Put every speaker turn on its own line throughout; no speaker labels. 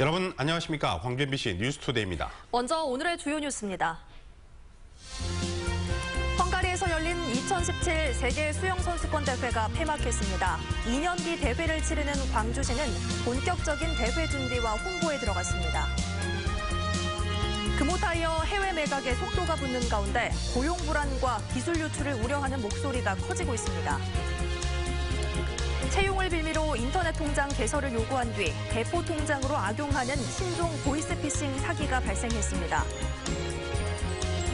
여러분 안녕하십니까? 광주 MBC 뉴스투데이입니다.
먼저 오늘의 주요 뉴스입니다. 헝가리에서 열린 2017 세계 수영선수권 대회가 폐막했습니다. 2년 뒤 대회를 치르는 광주시는 본격적인 대회 준비와 홍보에 들어갔습니다. 금호타이어 해외 매각에 속도가 붙는 가운데 고용 불안과 기술 유출을 우려하는 목소리가 커지고 있습니다. 채용을 빌미로 인터넷 통장 개설을 요구한 뒤 대포 통장으로 악용하는 신종 보이스피싱 사기가 발생했습니다.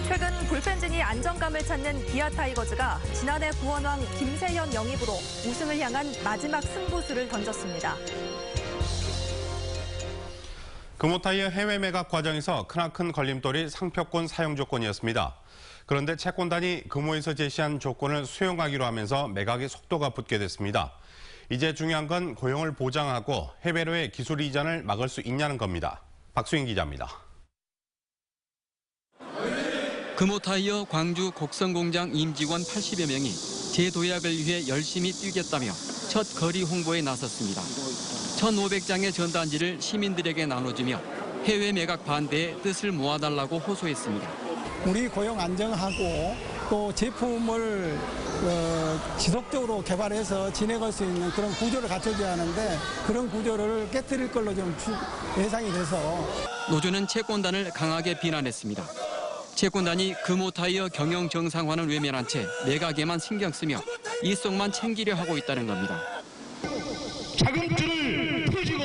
최근 불펜진이 안정감을 찾는 기아 타이거즈가 지난해 구원왕 김세현 영입으로 우승을 향한 마지막 승부수를 던졌습니다.
금호타이어 해외 매각 과정에서 크나큰 걸림돌이 상표권 사용 조건이었습니다. 그런데 채권단이 금호에서 제시한 조건을 수용하기로 하면서 매각의 속도가 붙게 됐습니다. 이제 중요한 건 고용을 보장하고 해외로의 기술 이전을 막을 수 있냐는 겁니다. 박수인 기자입니다.
금호타이어 광주 곡성공장 임직원 80여 명이 재도약을 위해 열심히 뛰겠다며 첫 거리 홍보에 나섰습니다. 1,500장의 전단지를 시민들에게 나눠주며 해외 매각 반대의 뜻을 모아달라고 호소했습니다.
우리 고용 안정하고 또 제품을 지속적으로 개발해서 진행할 수 있는 그런 구조를 갖춰줘야 하는데 그런 구조를 깨뜨릴 걸로 좀 예상이 돼서
노조는 채권단을 강하게 비난했습니다. 채권단이 금호타이어 경영 정상화는 외면한 채 매각에만 신경 쓰며 이속만 챙기려 하고 있다는 겁니다.
자금줄을 풀어주고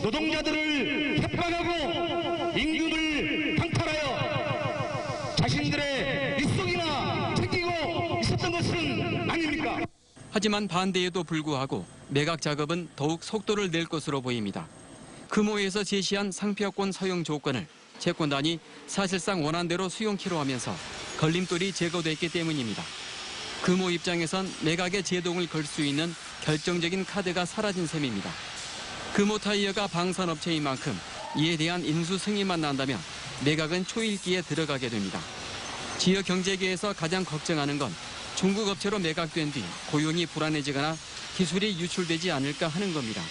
노동자들을 협박하고 임금을 강탈하여 자신들의 일속이나 챙기고 있었던 것은 아닙니까?
하지만 반대에도 불구하고 매각 작업은 더욱 속도를 낼 것으로 보입니다. 금호에서 제시한 상표권 사용 조건을 채권단이 사실상 원한대로 수용키로 하면서 걸림돌이 제거됐기 때문입니다. 금호 입장에선 매각에 제동을 걸 수 있는 결정적인 카드가 사라진 셈입니다. 금호타이어가 방산업체인 만큼 이에 대한 인수 승인만 난다면 매각은 초읽기에 들어가게 됩니다. 지역 경제계에서 가장 걱정하는 건 중국 업체로 매각된 뒤 고용이 불안해지거나 기술이 유출되지 않을까 하는 겁니다.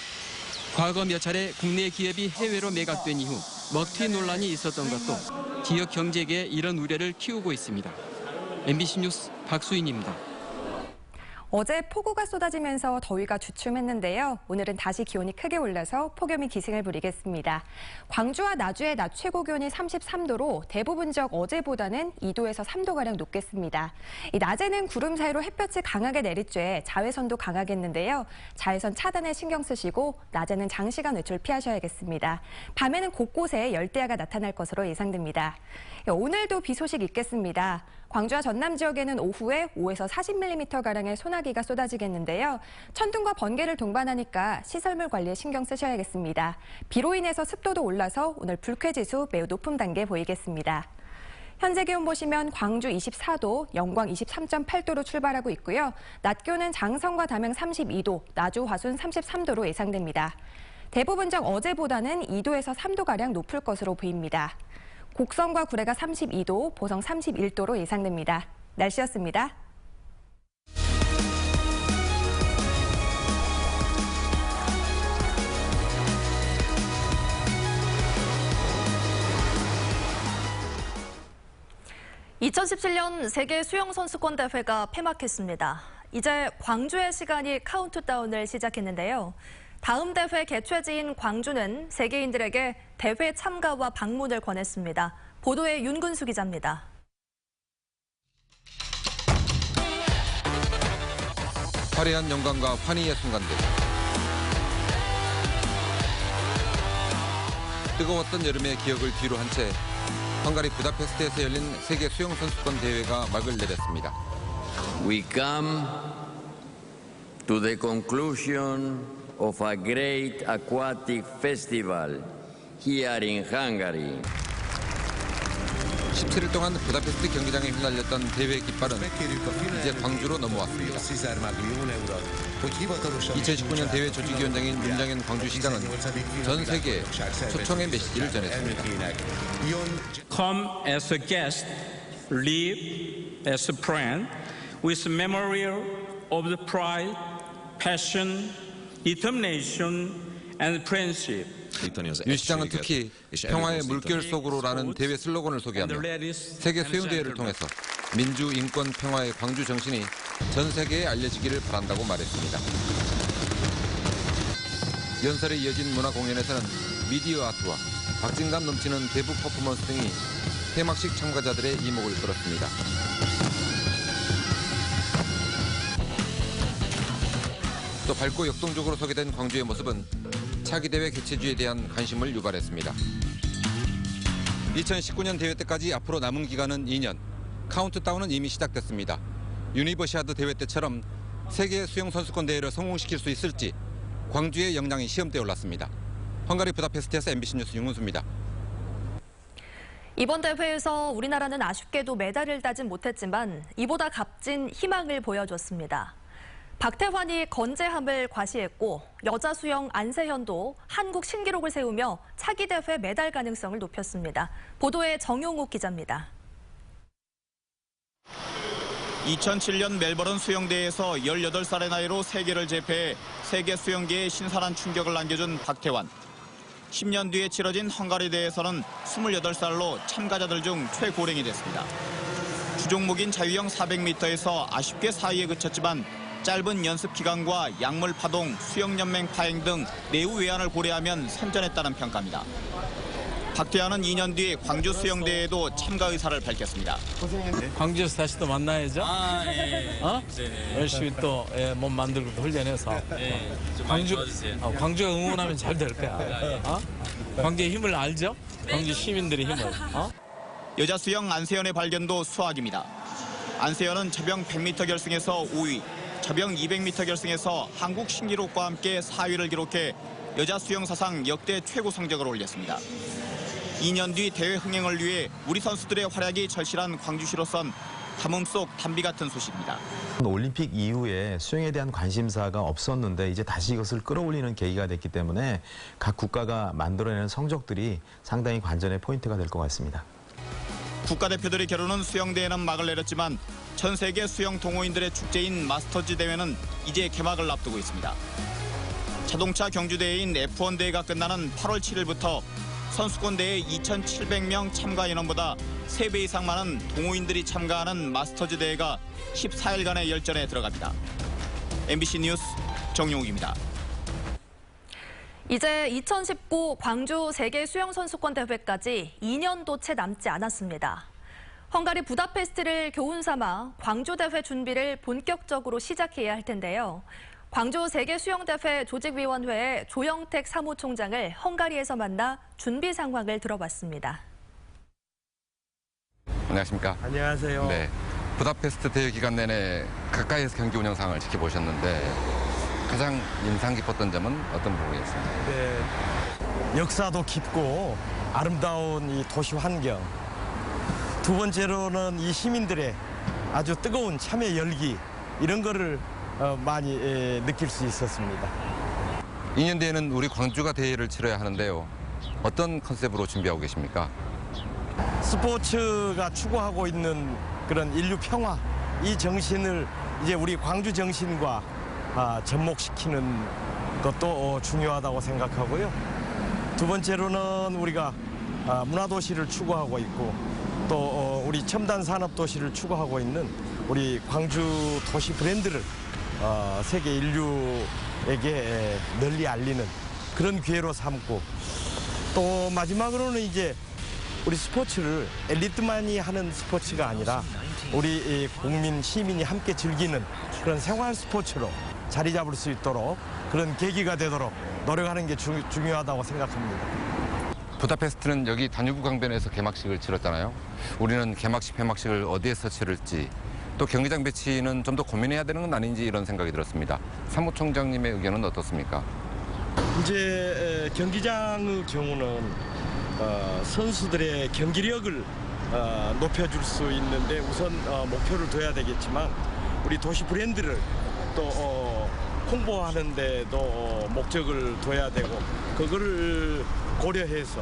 과거 몇 차례 국내 기업이 해외로 매각된 이후 먹튀 논란이 있었던 것도 지역 경제계에 이런 우려를 키우고 있습니다. MBC 뉴스 박수인입니다.
어제 폭우가 쏟아지면서 더위가 주춤했는데요. 오늘은 다시 기온이 크게 올라서 폭염이 기승을 부리겠습니다. 광주와 나주의 낮 최고 기온이 33도로 대부분 지역 어제보다는 2도에서 3도가량 높겠습니다. 낮에는 구름 사이로 햇볕이 강하게 내리쬐 자외선도 강하겠는데요. 자외선 차단에 신경 쓰시고 낮에는 장시간 외출 피하셔야겠습니다. 밤에는 곳곳에 열대야가 나타날 것으로 예상됩니다. 오늘도 비 소식 있겠습니다. 광주와 전남 지역에는 오후에 5에서 40mm가량의 소나기가 쏟아지겠는데요. 천둥과 번개를 동반하니까 시설물 관리에 신경 쓰셔야겠습니다. 비로 인해서 습도도 올라서 오늘 불쾌지수 매우 높은 단계 보이겠습니다. 현재 기온 보시면 광주 24도, 영광 23.8도로 출발하고 있고요. 낮 기온은 장성과 담양 32도, 나주, 화순 33도로 예상됩니다. 대부분 지역 어제보다는 2도에서 3도가량 높을 것으로 보입니다. 곡성과 구례가 32도, 보성 31도로 예상됩니다. 날씨였습니다.
(2017년) 세계 수영선수권 대회가 폐막했습니다. 이제 광주의 시간이 카운트다운을 시작했는데요. 다음 대회 개최지인 광주는 세계인들에게 대회 참가와 방문을 권했습니다. 보도에 윤근수 기자입니다.
화려한 영광과 환희의 순간들. 뜨거웠던 여름의 기억을 뒤로 한 채 헝가리 부다페스트에서 열린 세계 수영선수권 대회가 막을 내렸습니다.
We come to the conclusion of a great aquatic festival here in Hungary.
17일 동안 부다페스트 경기장에 휘날렸던 대회 깃발은 이제 광주로 넘어왔습니다. 2019년 대회 조직위원장인 윤장현 광주시장은 전 세계에 초청의 메시지를 전했습니다.
Come as a guest, live as a friend, with memorial of the pride, passion, determination, and friendship
윤 시장은 특히 평화의 물결 속으로라는 대회 슬로건을 소개하며 세계 수영대회를 통해서 민주, 인권, 평화의 광주 정신이 전 세계에 알려지기를 바란다고 말했습니다. 연설에 이어진 문화공연에서는 미디어 아트와 박진감 넘치는 대부 퍼포먼스 등이 폐막식 참가자들의 이목을 끌었습니다. 또 밝고 역동적으로 소개된 광주의 모습은 차기대회 개최지에 대한 관심을 유발했습니다. 2019년 대회 때까지 앞으로 남은 기간은 2년. 카운트다운은 이미 시작됐습니다. 유니버시아드 대회 때처럼 세계 수영선수권 대회를 성공시킬 수 있을지 광주의 역량이 시험대에 올랐습니다. 헝가리 부다페스트에서 MBC 뉴스 윤은수입니다.
이번 대회에서 우리나라는 아쉽게도 메달을 따진 못했지만 이보다 값진 희망을 보여줬습니다. 박태환이 건재함을 과시했고 여자 수영 안세현도 한국 신기록을 세우며 차기 대회 메달 가능성을 높였습니다. 보도에 정용욱 기자입니다.
2007년 멜버른 수영대회에서 18살의 나이로 세계를 제패해 세계 수영계에 신선한 충격을 남겨준 박태환. 10년 뒤에 치러진 헝가리 대회에서는 28살로 참가자들 중 최고령이 됐습니다. 주종목인 자유형 400m에서 아쉽게 4위에 그쳤지만 짧은 연습 기간과 약물 파동, 수영연맹 파행 등 내부 외환을 고려하면 선전했다는 평가입니다. 박태환은 2년 뒤 광주 수영대회에도 참가 의사를 밝혔습니다.
광주에서 다시 또 만나야죠.
예.
열심히 또 몸 만들고 또 훈련해서. 광주가 응원하면 잘 될 거야. 광주의 힘을 알죠? 광주 시민들의 힘을.
여자 수영 안세현의 발견도 수학입니다. 안세현은 저병 100m 결승에서 5위, 저병 200m 결승에서 한국 신기록과 함께 4위를 기록해 여자 수영 사상 역대 최고 성적을 올렸습니다. 2년 뒤 대회 흥행을 위해 우리 선수들의 활약이 절실한 광주시로선 가뭄 속 단비 같은 소식입니다.
올림픽 이후에 수영에 대한 관심사가 없었는데 이제 다시 이것을 끌어올리는 계기가 됐기 때문에 각 국가가 만들어내는 성적들이 상당히 관전의 포인트가 될 것 같습니다.
국가대표들이 겨루는 수영대회는 막을 내렸지만 전 세계 수영 동호인들의 축제인 마스터즈 대회는 이제 개막을 앞두고 있습니다. 자동차 경주대회인 F1 대회가 끝나는 8월 7일부터 선수권 대회 2,700명 참가 인원보다 3배 이상 많은 동호인들이 참가하는 마스터즈 대회가 14일간의 열전에 들어갑니다. MBC 뉴스 정용욱입니다.
이제 2019 광주 세계 수영선수권 대회까지 2년도 채 남지 않았습니다. 헝가리 부다페스트를 교훈 삼아 광주 대회 준비를 본격적으로 시작해야 할 텐데요. 광주 세계수영대회 조직위원회의 조영택 사무총장을 헝가리에서 만나 준비 상황을 들어봤습니다.
안녕하십니까?
안녕하세요.
네, 부다페스트 대회 기간 내내 가까이에서 경기 운영 상황을 지켜보셨는데 가장 인상 깊었던 점은 어떤 부분이었습니까?
네, 역사도 깊고 아름다운 이 도시 환경. 두 번째로는 이 시민들의 아주 뜨거운 참여 열기 이런 거를 많이 느낄 수 있었습니다.
2년 뒤에는 우리 광주가 대회를 치러야 하는데요. 어떤 컨셉으로 준비하고 계십니까?
스포츠가 추구하고 있는 그런 인류 평화 이 정신을 이제 우리 광주 정신과 접목시키는 것도 중요하다고 생각하고요. 두 번째로는 우리가 문화도시를 추구하고 있고 또 우리 첨단 산업도시를 추구하고 있는 우리 광주 도시 브랜드를 세계 인류에게 널리 알리는 그런 기회로 삼고 또 마지막으로는 이제 우리 스포츠를 엘리트만이 하는 스포츠가 아니라 우리 국민 시민이 함께 즐기는 그런 생활 스포츠로 자리 잡을 수 있도록 그런 계기가 되도록 노력하는 게 중요하다고 생각합니다.
부다페스트는 여기 다뉴브 강변에서 개막식을 치렀잖아요. 우리는 개막식, 폐막식을 어디에서 치를지 또 경기장 배치는 좀 더 고민해야 되는 건 아닌지 이런 생각이 들었습니다. 사무총장님의 의견은 어떻습니까?
이제 경기장의 경우는 선수들의 경기력을 높여줄 수 있는데 우선 목표를 둬야 되겠지만 우리 도시 브랜드를 또 홍보하는 데도 목적을 둬야 되고 그거를 고려해서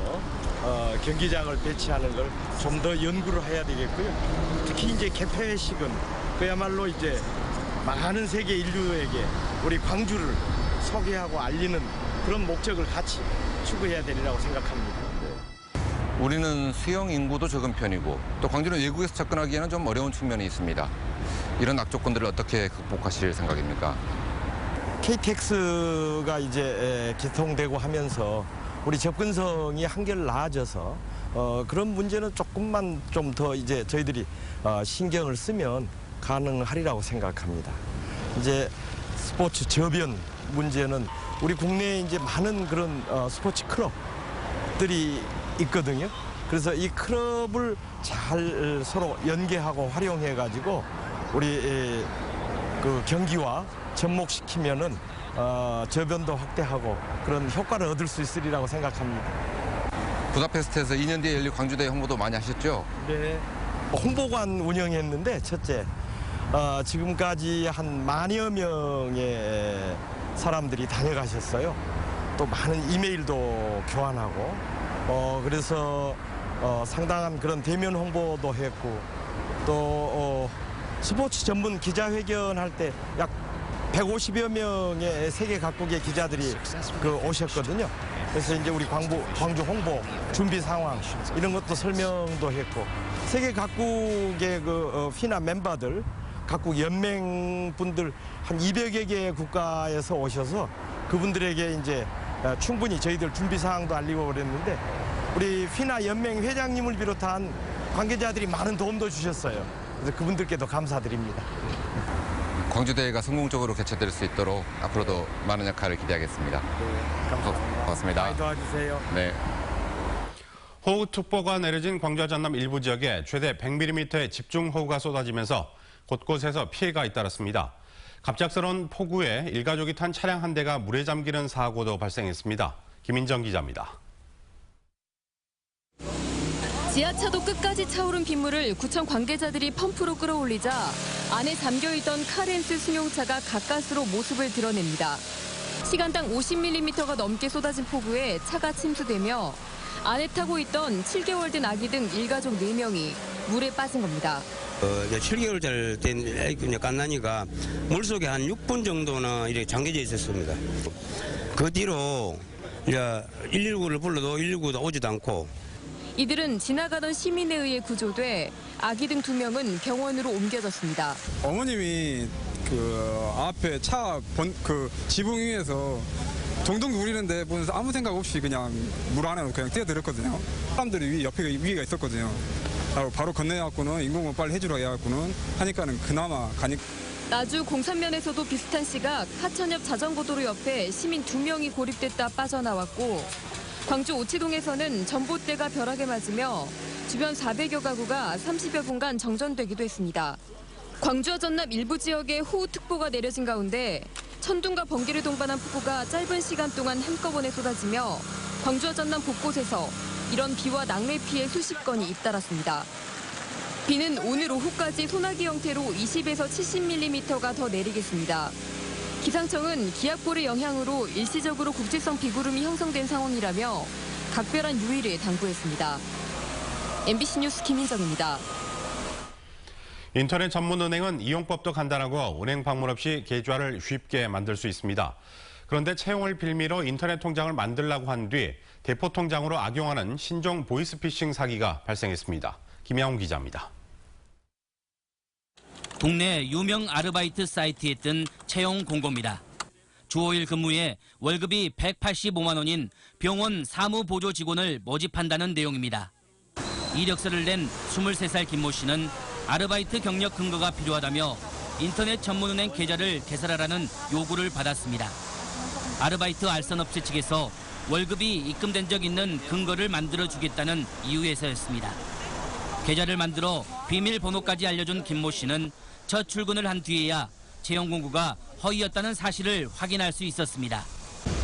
경기장을 배치하는 걸 좀 더 연구를 해야 되겠고요. 특히 이제 개폐식은 그야말로 이제 많은 세계 인류에게 우리 광주를 소개하고 알리는 그런 목적을 같이 추구해야 되리라고 생각합니다.
우리는 수용 인구도 적은 편이고 또 광주는 외국에서 접근하기에는 좀 어려운 측면이 있습니다. 이런 악조건들을 어떻게 극복하실 생각입니까?
KTX가 이제 개통되고 하면서 우리 접근성이 한결 나아져서 그런 문제는 조금만 좀 더 이제 저희들이 신경을 쓰면 가능하리라고 생각합니다. 이제 스포츠 저변 문제는 우리 국내에 이제 많은 그런 스포츠 클럽들이 있거든요. 그래서 이 클럽을 잘 서로 연계하고 활용해 가지고 우리 그 경기와 접목시키면은 저변도 확대하고 그런 효과를 얻을 수 있으리라고 생각합니다.
부다페스트에서 2년 뒤에 열릴 광주대회 홍보도 많이 하셨죠?
네. 홍보관 운영했는데 첫째 지금까지 한 10,000여 명의 사람들이 다녀가셨어요. 또 많은 이메일도 교환하고 그래서 상당한 그런 대면 홍보도 했고 또 스포츠 전문 기자회견 할 때 약 150여 명의 세계 각국의 기자들이 오셨거든요. 그래서 이제 우리 광주 홍보 준비 상황 이런 것도 설명도 했고 세계 각국의 피나 멤버들 각국 연맹 분들 한 200여 개의 국가에서 오셔서 그분들에게 이제 충분히 저희들 준비 사항도 알리고 그랬는데 우리 피나 연맹 회장님을 비롯한 관계자들이 많은 도움도 주셨어요. 그래서 그분들께도 감사드립니다.
광주대회가 성공적으로 개최될 수 있도록 앞으로도 많은 역할을 기대하겠습니다.
네, 감사합니다.
고맙습니다.
많이 도와주세요.
네.
호우특보가 내려진 광주와 전남 일부 지역에 최대 100mm의 집중호우가 쏟아지면서 곳곳에서 피해가 잇따랐습니다. 갑작스러운 폭우에 일가족이 탄 차량 한 대가 물에 잠기는 사고도 발생했습니다. 김인정 기자입니다.
지하차도 끝까지 차오른 빗물을 구청 관계자들이 펌프로 끌어올리자 안에 잠겨있던 카렌스 승용차가 가까스로 모습을 드러냅니다. 시간당 50mm가 넘게 쏟아진 폭우에 차가 침수되며 안에 타고 있던 7개월 된 아기 등 일가족 4명이 물에 빠진 겁니다.
7개월 된 애기 갓난이가 물속에 한 6분 정도는 이렇게 잠겨져 있었습니다. 그 뒤로 이제 119를 불러도 119도 오지도 않고
이들은 지나가던 시민에 의해 구조돼 아기 등 2명은 병원으로 옮겨졌습니다.
어머님이 앞에 차 지붕 위에서 동동 누리는데 보면서 아무 생각 없이 그냥 물 안에 그냥 뛰어들었거든요. 사람들이 옆에 위에가 있었거든요. 바로 건너갖고는 인공호흡 빨리 해주라 해갖고는 하니까는 그나마 가니.
나주 공산면에서도 비슷한 시각 하천 옆 자전거도로 옆에 시민 2명이 고립됐다 빠져나왔고 광주 오치동에서는 전봇대가 벼락에 맞으며 주변 400여 가구가 30여 분간 정전되기도 했습니다. 광주와 전남 일부 지역에 호우특보가 내려진 가운데 천둥과 번개를 동반한 폭우가 짧은 시간 동안 한꺼번에 쏟아지며 광주와 전남 곳곳에서 이런 비와 낙뢰 피해 수십 건이 잇따랐습니다. 비는 오늘 오후까지 소나기 형태로 20에서 70mm가 더 내리겠습니다. 기상청은 기압골의 영향으로 일시적으로 국지성 비구름이 형성된 상황이라며 각별한 유의를 당부했습니다. MBC 뉴스 김인정입니다.
인터넷 전문은행은 이용법도 간단하고 은행 방문 없이 계좌를 쉽게 만들 수 있습니다. 그런데 채용을 빌미로 인터넷 통장을 만들라고 한 뒤 대포 통장으로 악용하는 신종 보이스피싱 사기가 발생했습니다. 김양훈 기자입니다.
동네 유명 아르바이트 사이트에 뜬 채용 공고입니다. 주 5일 근무에 월급이 185만 원인 병원 사무보조 직원을 모집한다는 내용입니다. 이력서를 낸 23살 김모 씨는 아르바이트 경력 근거가 필요하다며 인터넷 전문은행 계좌를 개설하라는 요구를 받았습니다. 아르바이트 알선업체 측에서 월급이 입금된 적 있는 근거를 만들어주겠다는 이유에서였습니다. 계좌를 만들어 비밀번호까지 알려준 김모 씨는 첫 출근을 한 뒤에야 채용 공고가 허위였다는 사실을 확인할 수 있었습니다.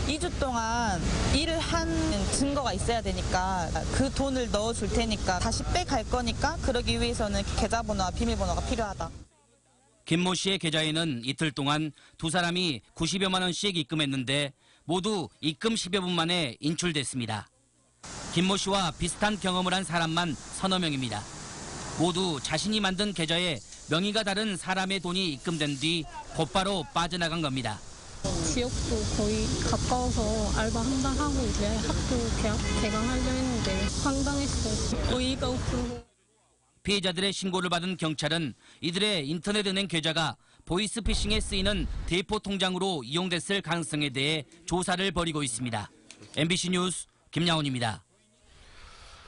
2주 동안 일을 한 증거가 있어야 되니까 그 돈을 넣어줄 테니까 다시 빼갈 거니까 그러기 위해서는 계좌번호와 비밀번호가 필요하다.
김모 씨의 계좌에는 이틀 동안 두 사람이 90여만 원씩 입금했는데 모두 입금 10여 분 만에 인출됐습니다. 김모 씨와 비슷한 경험을 한 사람만 서너 명입니다. 모두 자신이 만든 계좌에 명의가 다른 사람의 돈이 입금된 뒤 곧바로 빠져나간 겁니다.
지역도 거의 가까워서 알바 한 달 하고 이제 학교 개강하려 했는데 황당했어요. 어이가 없어서.
피해자들의 신고를 받은 경찰은 이들의 인터넷은행 계좌가 보이스피싱에 쓰이는 대포 통장으로 이용됐을 가능성에 대해 조사를 벌이고 있습니다. MBC 뉴스 김양훈입니다.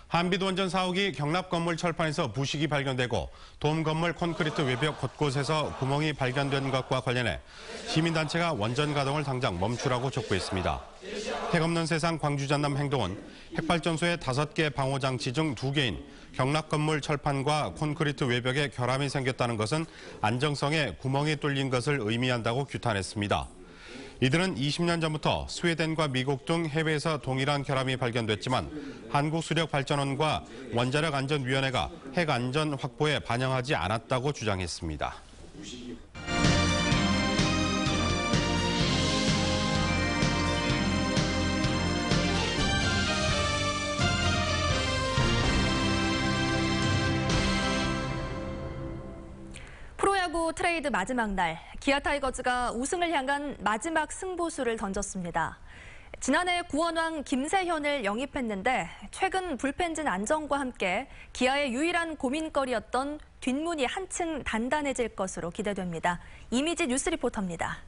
한빛원전 사옥이 경납 건물 철판에서 부식이 발견되고 돔 건물 콘크리트 외벽 곳곳에서 구멍이 발견된 것과 관련해 시민단체가 원전 가동을 당장 멈추라고 촉구했습니다. 핵없는 세상 광주 전남 행동은 핵발전소의 5개 방호장치 중 2개인 경납 건물 철판과 콘크리트 외벽에 결함이 생겼다는 것은 안정성에 구멍이 뚫린 것을 의미한다고 규탄했습니다. 이들은 20년 전부터 스웨덴과 미국 등 해외에서 동일한 결함이 발견됐지만 한국수력발전원과 원자력안전위원회가 핵안전 확보에 반영하지 않았다고 주장했습니다.
프로야구 트레이드 마지막 날, 기아 타이거즈가 우승을 향한 마지막 승부수를 던졌습니다. 지난해 구원왕 김세현을 영입했는데 최근 불펜진 안정과 함께 기아의 유일한 고민거리였던 뒷문이 한층 단단해질 것으로 기대됩니다. 이미지 뉴스 리포터입니다.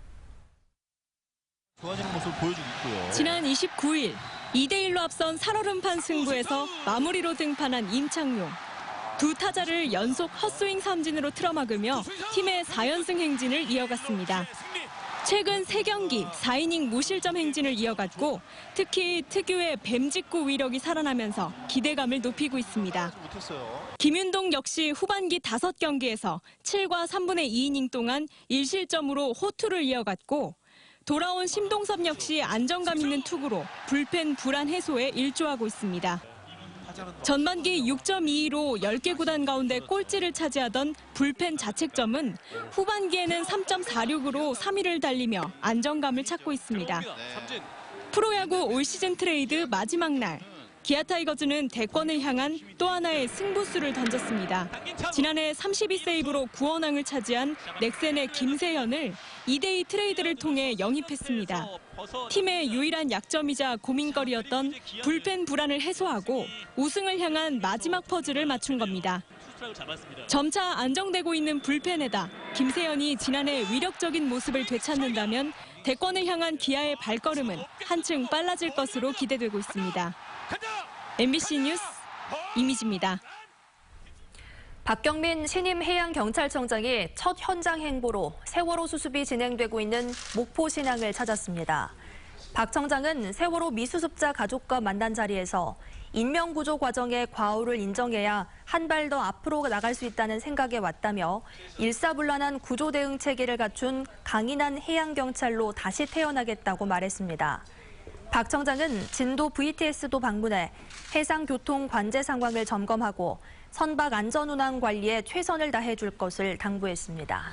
좋아지는 모습을 보여주고 있고요.
지난 29일 2대1로 앞선 살얼음판 승부에서 마무리로 등판한 임창용. 두 타자를 연속 헛스윙 삼진으로 틀어막으며 팀의 4연승 행진을 이어갔습니다. 최근 3경기 4이닝 무실점 행진을 이어갔고 특히 특유의 뱀직구 위력이 살아나면서 기대감을 높이고 있습니다. 김윤동 역시 후반기 5경기에서 7과 3분의 2이닝 동안 1실점으로 호투를 이어갔고 돌아온 심동섭 역시 안정감 있는 투구로 불펜 불안 해소에 일조하고 있습니다. 전반기 6.22로 10개 구단 가운데 꼴찌를 차지하던 불펜 자책점은 후반기에는 3.46으로 3위를 달리며 안정감을 찾고 있습니다. 프로야구 올 시즌 트레이드 마지막 날, 기아 타이거즈는 대권을 향한 또 하나의 승부수를 던졌습니다. 지난해 32세이브로 구원왕을 차지한 넥센의 김세현을 2대2 트레이드를 통해 영입했습니다. 팀의 유일한 약점이자 고민거리였던 불펜 불안을 해소하고 우승을 향한 마지막 퍼즐을 맞춘 겁니다. 점차 안정되고 있는 불펜에다 김세현이 지난해 위력적인 모습을 되찾는다면 대권을 향한 기아의 발걸음은 한층 빨라질 것으로 기대되고 있습니다. MBC 뉴스 이미지입니다.
박경민 신임 해양경찰청장이 첫 현장 행보로 세월호 수습이 진행되고 있는 목포 신항을 찾았습니다. 박 청장은 세월호 미수습자 가족과 만난 자리에서 인명구조 과정의 과오를 인정해야 한 발 더 앞으로 나갈 수 있다는 생각에 왔다며 일사불란한 구조 대응 체계를 갖춘 강인한 해양경찰로 다시 태어나겠다고 말했습니다. 박 청장은 진도 VTS도 방문해 해상교통 관제 상황을 점검하고 선박 안전운항 관리에 최선을 다해줄 것을 당부했습니다.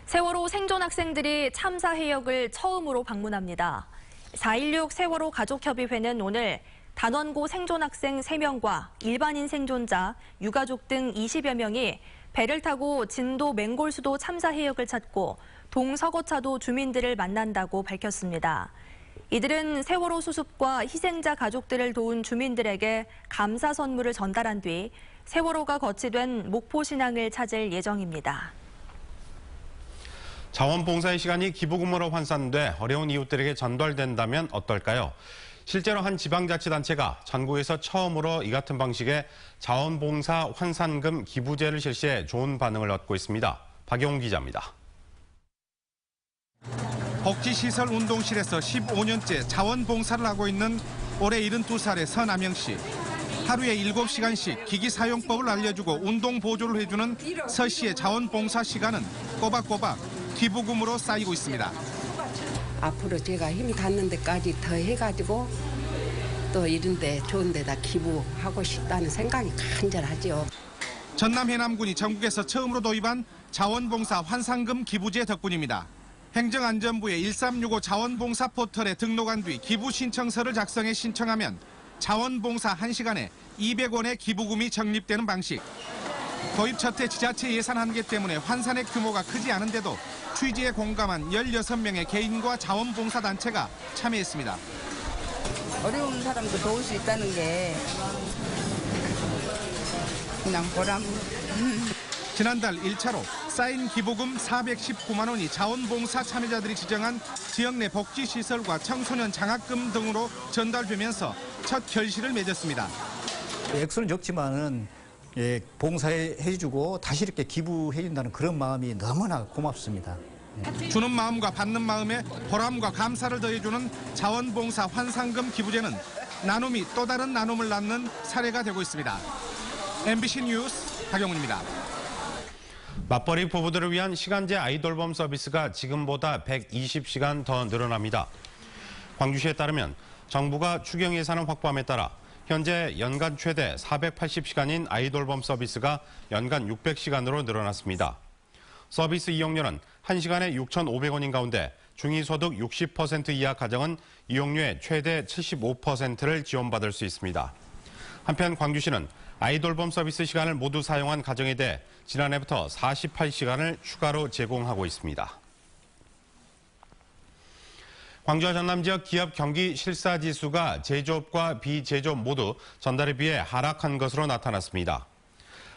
세월호 생존 학생들이 참사 해역을 처음으로 방문합니다. 4.16 세월호 가족협의회는 오늘 단원고 생존 학생 3명과 일반인 생존자, 유가족 등 20여 명이 배를 타고 진도 맹골수도 참사 해역을 찾고 동서거차도 주민들을 만난다고 밝혔습니다. 이들은 세월호 수습과 희생자 가족들을 도운 주민들에게 감사 선물을 전달한 뒤 세월호가 거치된 목포 신항을 찾을 예정입니다.
자원봉사의 시간이 기부금으로 환산돼 어려운 이웃들에게 전달된다면 어떨까요? 실제로 한 지방자치단체가 전국에서 처음으로 이 같은 방식의 자원봉사 환산금 기부제를 실시해 좋은 반응을 얻고 있습니다. 박영훈 기자입니다.
복지시설 운동실에서 15년째 자원봉사를 하고 있는 올해 72살의 서남영 씨. 하루에 7시간씩 기기 사용법을 알려주고 운동 보조를 해주는 서 씨의 자원봉사 시간은 꼬박꼬박 기부금으로 쌓이고 있습니다.
앞으로 제가 힘이 닿는 데까지 더 해가지고 또 이런 데 좋은 데다 기부하고 싶다는 생각이 간절하죠.
전남 해남군이 전국에서 처음으로 도입한 자원봉사 환산금 기부제 덕분입니다. 행정안전부의 1365 자원봉사 포털에 등록한 뒤 기부 신청서를 작성해 신청하면 자원봉사 1시간에 200원의 기부금이 적립되는 방식. 도입 첫해 지자체 예산 한계 때문에 환산액 규모가 크지 않은데도 취지에 공감한 16명의 개인과 자원봉사단체가 참여했습니다.
어려운 사람도 도울 수 있다는 게 그냥 보람.
지난달 1차로 쌓인 기부금 419만 원이 자원봉사 참여자들이 지정한 지역 내 복지시설과 청소년 장학금 등으로 전달되면서 첫 결실을 맺었습니다.
액수는 적지만은 봉사해주고 다시 이렇게 기부해준다는 그런 마음이 너무나 고맙습니다.
주는 마음과 받는 마음에 보람과 감사를 더해주는 자원봉사 환상금 기부제는 나눔이 또 다른 나눔을 낳는 사례가 되고 있습니다. MBC 뉴스 박영훈입니다.
맞벌이 부부들을 위한 시간제 아이돌봄 서비스가 지금보다 120시간 더 늘어납니다. 광주시에 따르면 정부가 추경 예산을 확보함에 따라 현재 연간 최대 480시간인 아이돌봄 서비스가 연간 600시간으로 늘어났습니다. 서비스 이용료는 1시간에 6,500원인 가운데 중위소득 60% 이하 가정은 이용료의 최대 75%를 지원받을 수 있습니다. 한편 광주시는 아이돌봄 서비스 시간을 모두 사용한 가정에 대해 지난해부터 48시간을 추가로 제공하고 있습니다. 광주와 전남 지역 기업 경기 실사지수가 제조업과 비제조업 모두 전달에 비해 하락한 것으로 나타났습니다.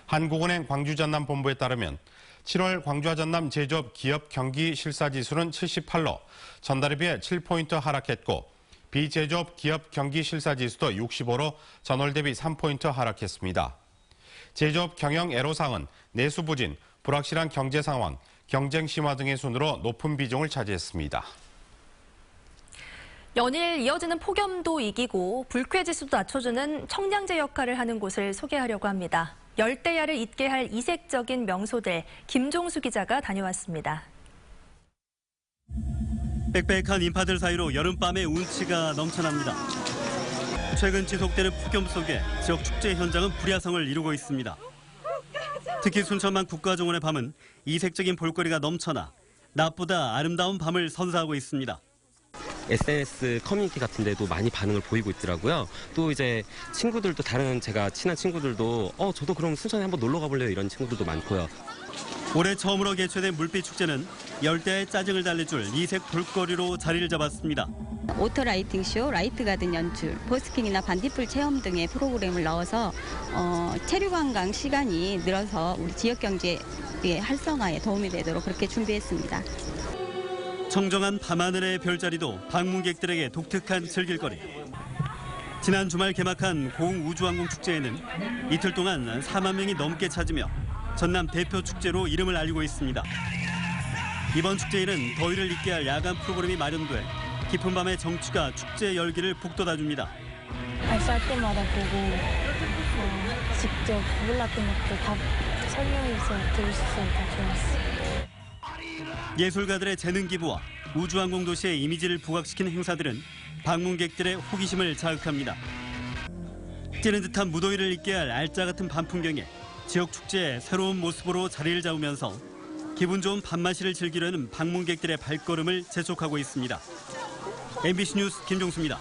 한국은행 광주 전남 본부에 따르면 7월 광주와 전남 제조업 기업 경기 실사지수는 78로 전달에 비해 7포인트 하락했고 비제조업 기업 경기 실사지수도 65로 전월 대비 3포인트 하락했습니다. 제조업 경영 애로사항은 내수 부진, 불확실한 경제 상황, 경쟁 심화 등의 순으로 높은 비중을 차지했습니다.
연일 이어지는 폭염도 이기고 불쾌지수도 낮춰주는 청량제 역할을 하는 곳을 소개하려고 합니다. 열대야를 잊게 할 이색적인 명소들, 김종수 기자가 다녀왔습니다.
빽빽한 인파들 사이로 여름밤의 운치가 넘쳐납니다. 최근 지속되는 폭염 속에 지역 축제 현장은 불야성을 이루고 있습니다. 특히 순천만 국가정원의 밤은 이색적인 볼거리가 넘쳐나 낮보다 아름다운 밤을 선사하고 있습니다.
SNS 커뮤니티 같은 데도 많이 반응을 보이고 있더라고요. 또 이제 친구들도 다른 제가 친한 친구들도 저도 그럼 순천에 한번 놀러 가볼래요 이런 친구들도 많고요.
올해 처음으로 개최된 물빛 축제는 열대야의 짜증을 달래줄 이색 볼거리로 자리를 잡았습니다.
오토 라이팅 쇼, 라이트 가든 연출, 버스킹이나 반딧불 체험 등의 프로그램을 넣어서 체류 관광 시간이 늘어서 우리 지역 경제의 활성화에 도움이 되도록 그렇게 준비했습니다.
청정한 밤하늘의 별자리도 방문객들에게 독특한 즐길거리. 지난 주말 개막한 고흥우주항공 축제에는 이틀 동안 4만 명이 넘게 찾으며 전남 대표 축제로 이름을 알리고 있습니다. 이번 축제에는 더위를 잊게 할 야간 프로그램이 마련돼 깊은 밤의 정취가 축제 열기를 북돋아줍니다.
발사할 때마다 보고 직접 몰랐던 것도 다 설명해서 들을 수 있어서 다 좋았어요.
예술가들의 재능 기부와 우주항공 도시의 이미지를 부각시킨 행사들은 방문객들의 호기심을 자극합니다. 찌는 듯한 무더위를 잊게 할 알짜 같은 밤 풍경에 지역 축제의 새로운 모습으로 자리를 잡으면서 기분 좋은 밤마시를 즐기려는 방문객들의 발걸음을 재촉하고 있습니다. MBC 뉴스 김종수입니다.